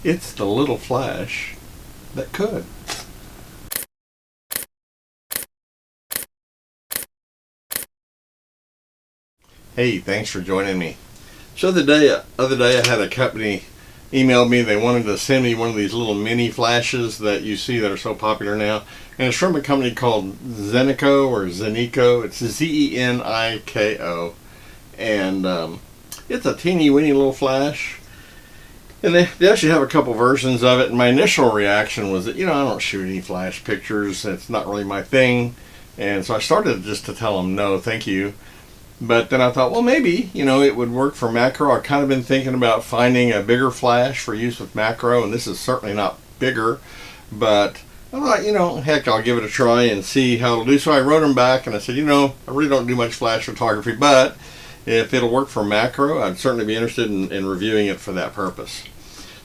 It's the little flash that could. Hey, thanks for joining me. So the other day I had a company email me. They wanted to send me one of these little mini flashes that you see that are so popular now. And it's from a company called Zeniko. It's Zeniko. And it's a teeny weeny little flash. And they actually have a couple versions of it. And my initial reaction was that, I don't shoot any flash pictures. It's not really my thing. And so I started just to tell them, no, thank you. But then I thought, well, maybe, it would work for macro. I've kind of been thinking about finding a bigger flash for use with macro, and this is certainly not bigger. But I thought, heck, I'll give it a try and see how it'll do. So I wrote them back, and I said, I really don't do much flash photography, but if it'll work for macro, I'd certainly be interested in reviewing it for that purpose.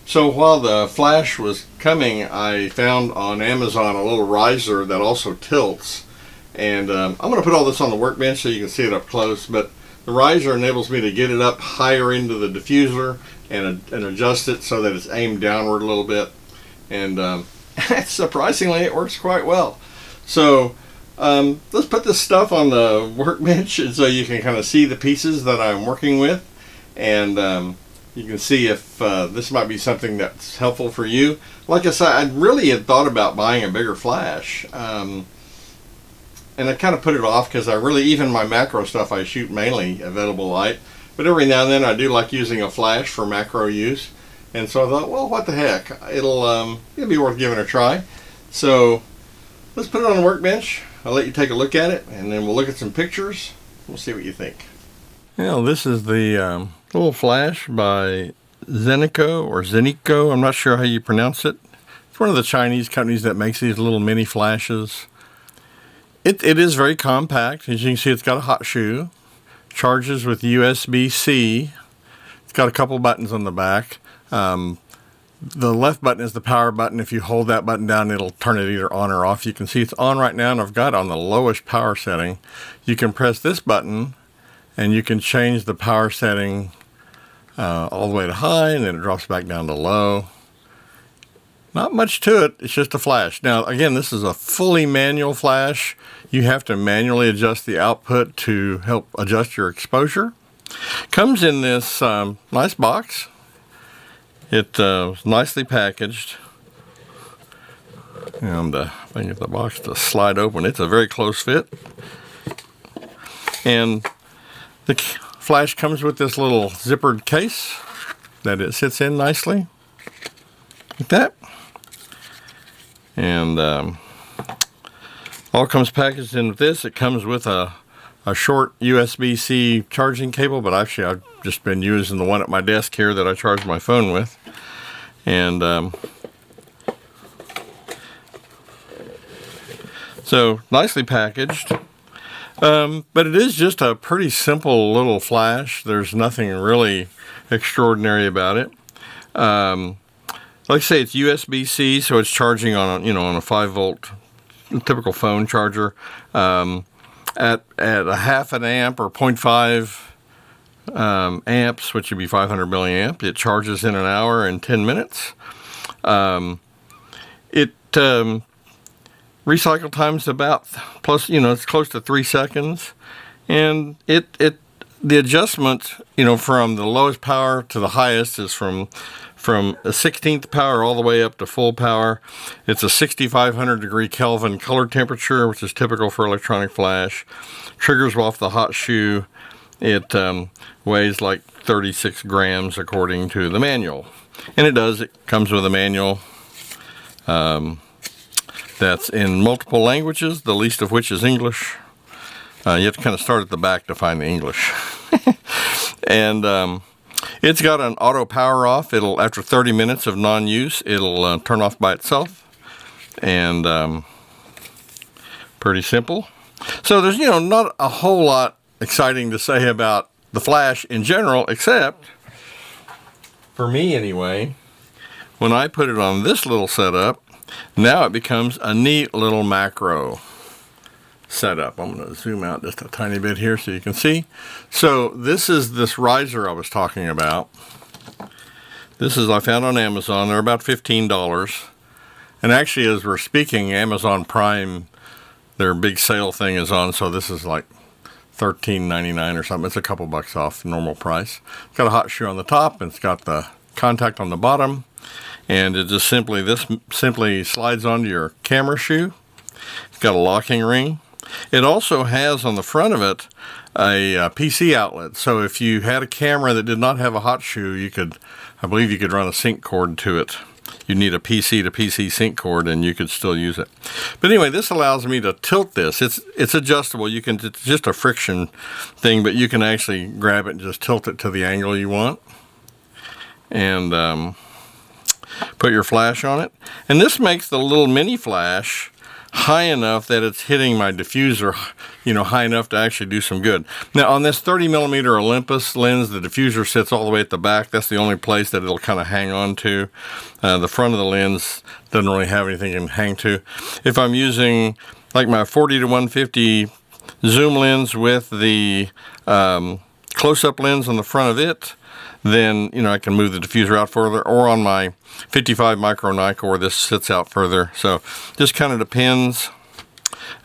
So while the flash was coming, I found on Amazon a little riser that also tilts. And I'm going to put all this on the workbench so you can see it up close, but the riser enables me to get it up higher into the diffuser and adjust it so that it's aimed downward a little bit. And surprisingly, it works quite well. So let's put this stuff on the workbench so you can kind of see the pieces that I'm working with. And you can see if this might be something that's helpful for you. Like I said, I really had thought about buying a bigger flash. And I kind of put it off because even my macro stuff, I shoot mainly available light. But every now and then I do like using a flash for macro use. And so I thought, well, what the heck? It'll be worth giving a try. So let's put it on the workbench. I'll let you take a look at it, and then we'll look at some pictures. We'll see what you think. This is the little flash by Zeniko. I'm not sure how you pronounce it. It's one of the Chinese companies that makes these little mini flashes. It is very compact. As you can see, it's got a hot shoe. Charges with USB-C. It's got a couple buttons on the back. The left button is the power button. If you hold that button down, it'll turn it either on or off. You can see it's on right now, and I've got it on the lowest power setting. You can press this button, and you can change the power setting all the way to high, and then it drops back down to low. Not much to it, it's just a flash. Now, again, this is a fully manual flash. You have to manually adjust the output to help adjust your exposure. Comes in this nice box. It's nicely packaged. And if I can get the box to slide open, it's a very close fit. And the flash comes with this little zippered case that it sits in nicely, like that. And all comes packaged in with this. It comes with a short USB-C charging cable, but actually I've just been using the one at my desk here that I charge my phone with. And so nicely packaged. But it is just a pretty simple little flash. There's nothing really extraordinary about it. Like I say, it's USB-C, so it's charging on a 5-volt typical phone charger at a half an amp or 0.5 amps, which would be 500 milliamp. It charges in an hour and 10 minutes. Recycle time's about it's close to 3 seconds, and the adjustment from the lowest power to the highest is from a 16th power all the way up to full power. It's a 6,500 degree Kelvin color temperature, which is typical for electronic flash. Triggers off the hot shoe. It weighs like 36 grams according to the manual. And it comes with a manual that's in multiple languages, the least of which is English. You have to kind of start at the back to find the English. And it's got an auto power off. After 30 minutes of non-use, it'll turn off by itself. And pretty simple. So there's not a whole lot exciting to say about the flash in general, except for me anyway. When I put it on this little setup, now it becomes a neat little macro setup. I'm going to zoom out just a tiny bit here so you can see. So this is this riser I was talking about. This is I found on Amazon. They're about $15. And actually, as we're speaking, Amazon Prime, their big sale thing is on, so this is like $13.99 or something. It's a couple bucks off normal price. It's got a hot shoe on the top, and it's got the contact on the bottom. And it just simply slides onto your camera shoe. It's got a locking ring. It also has on the front of it a PC outlet. So if you had a camera that did not have a hot shoe, I believe you could run a sync cord to it. You need a PC to PC sync cord, and you could still use it. But anyway, this allows me to tilt this. It's adjustable. It's just a friction thing, but you can actually grab it and just tilt it to the angle you want. And put your flash on it. And this makes the little mini flash high enough that it's hitting my diffuser, high enough to actually do some good. Now on this 30mm Olympus lens, the diffuser sits all the way at the back. That's the only place that it'll kind of hang on to. The front of the lens doesn't really have anything to hang to. If I'm using like my 40-150 zoom lens with the close-up lens on the front of it, then I can move the diffuser out further, or on my 55 micro Nikkor, this sits out further. So just kind of depends.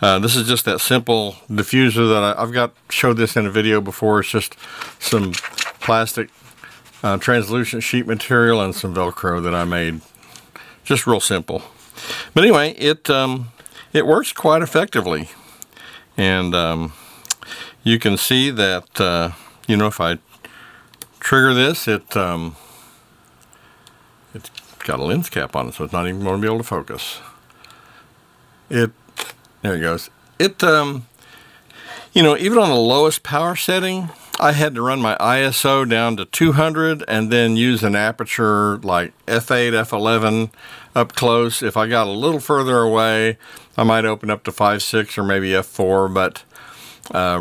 This is just that simple diffuser that I've showed this in a video before. It's just some plastic translucent sheet material and some Velcro that I made. Just real simple. But anyway, it works quite effectively, and you can see that if I trigger this, it's got a lens cap on it, so it's not even going to be able to focus. There it goes. Even on the lowest power setting, I had to run my ISO down to 200 and then use an aperture like f8, f11 up close. If I got a little further away, I might open up to 5.6 or maybe f4, but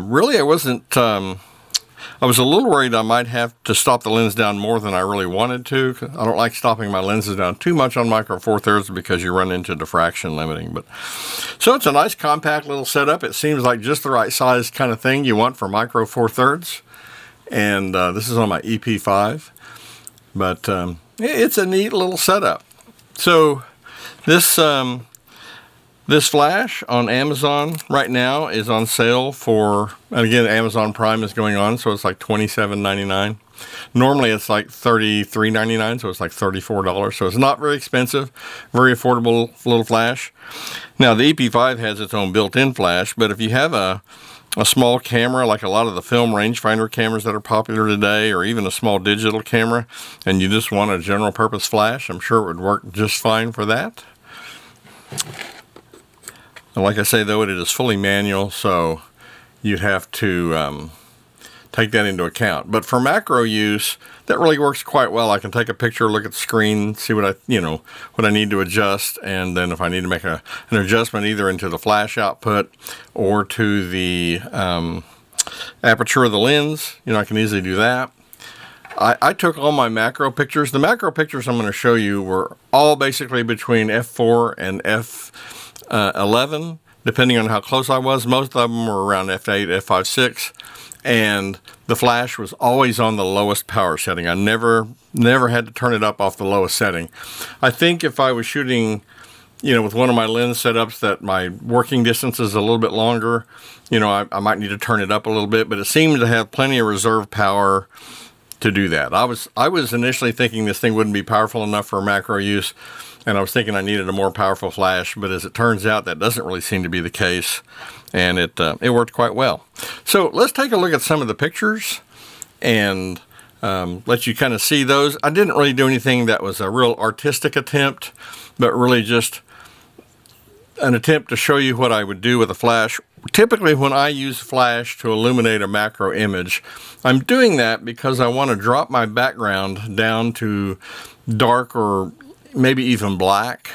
really I wasn't... I was a little worried I might have to stop the lens down more than I really wanted to. I don't like stopping my lenses down too much on micro four thirds because you run into diffraction limiting. So it's a nice compact little setup. It seems like just the right size kind of thing you want for micro four thirds. And this is on my EP5. But it's a neat little setup. So this flash on Amazon right now is on sale for, and again, Amazon Prime is going on, so it's like $27.99. Normally it's like $33.99, so it's like $34. So it's not very expensive, very affordable little flash. Now the EP5 has its own built-in flash, but if you have a small camera, like a lot of the film rangefinder cameras that are popular today, or even a small digital camera, and you just want a general purpose flash, I'm sure it would work just fine for that. Like I say, though, it is fully manual, so you'd have to take that into account. But for macro use, that really works quite well. I can take a picture, look at the screen, see what I need to adjust, and then if I need to make an adjustment either into the flash output or to the aperture of the lens, I can easily do that. I took all my macro pictures. The macro pictures I'm going to show you were all basically between f4 and f11, depending on how close I was. Most of them were around f8, f5.6, and the flash was always on the lowest power setting. I never had to turn it up off the lowest setting. I think if I was shooting, with one of my lens setups that my working distance is a little bit longer, I might need to turn it up a little bit, but it seemed to have plenty of reserve power to do that. I was initially thinking this thing wouldn't be powerful enough for macro use, and I was thinking I needed a more powerful flash, but as it turns out, that doesn't really seem to be the case, and it worked quite well. So let's take a look at some of the pictures and let you kind of see those. I didn't really do anything that was a real artistic attempt, but really just an attempt to show you what I would do with a flash. Typically when I use flash to illuminate a macro image, I'm doing that because I want to drop my background down to dark or maybe even black,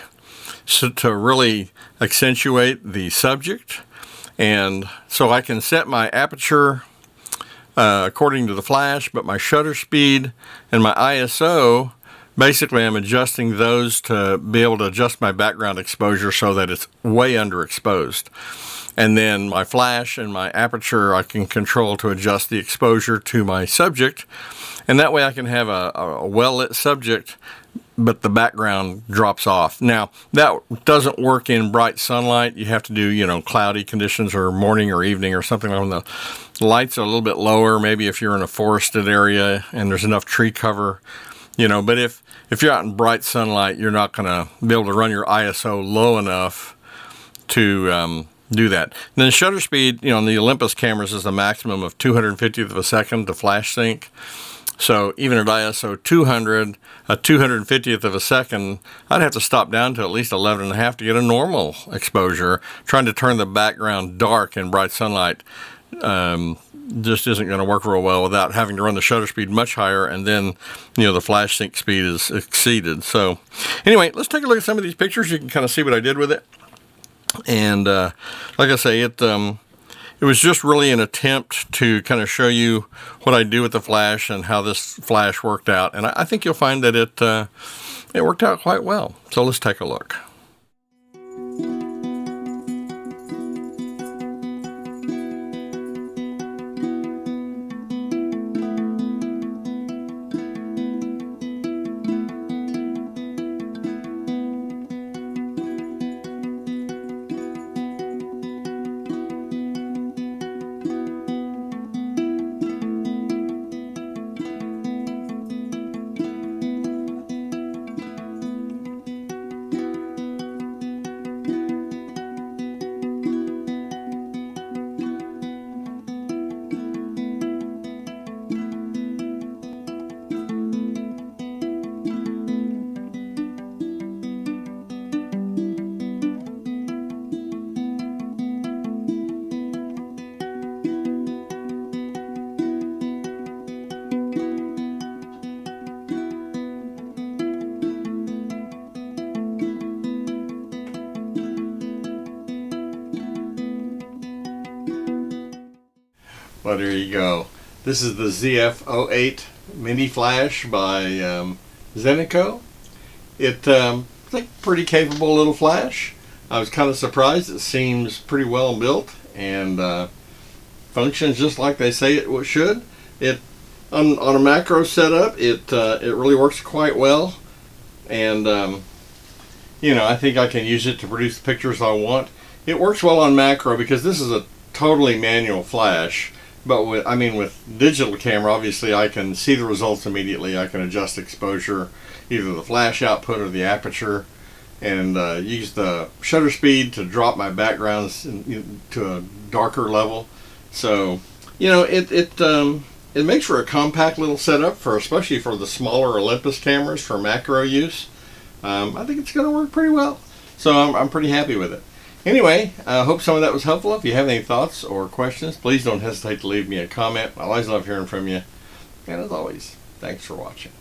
so to really accentuate the subject. And so I can set my aperture according to the flash, but my shutter speed and my ISO, basically I'm adjusting those to be able to adjust my background exposure so that it's way underexposed. And then my flash and my aperture I can control to adjust the exposure to my subject. And that way I can have a well-lit subject, but the background drops off. Now, that doesn't work in bright sunlight. You have to do, you know, cloudy conditions or morning or evening or something when the lights are a little bit lower, maybe if you're in a forested area and there's enough tree cover, you know. But if you're out in bright sunlight, you're not going to be able to run your ISO low enough to do that. And then shutter speed, you know, on the Olympus cameras is the maximum of 250th of a second to flash sync. So even at ISO 200, a 250th of a second, I'd have to stop down to at least 11.5 to get a normal exposure. Trying to turn the background dark in bright sunlight just isn't going to work real well without having to run the shutter speed much higher, and then, you know, the flash sync speed is exceeded. So anyway, let's take a look at some of these pictures. You can kind of see what I did with it. And like I say, it was just really an attempt to kind of show you what I do with the flash and how this flash worked out. And I think you'll find that it worked out quite well. So let's take a look. Well, there you go. This is the ZF08 mini flash by Zeniko. It's a pretty capable little flash. I was kind of surprised. It seems pretty well built and functions just like they say it should. On a macro setup, it really works quite well, and you know, I think I can use it to produce the pictures I want. It works well on macro because this is a totally manual flash. But with digital camera, obviously I can see the results immediately. I can adjust exposure, either the flash output or the aperture, and use the shutter speed to drop my backgrounds to a darker level. So, you know, it makes for a compact little setup especially for the smaller Olympus cameras for macro use. I think it's going to work pretty well. So I'm pretty happy with it. Anyway, I hope some of that was helpful. If you have any thoughts or questions, please don't hesitate to leave me a comment. I always love hearing from you. And as always, thanks for watching.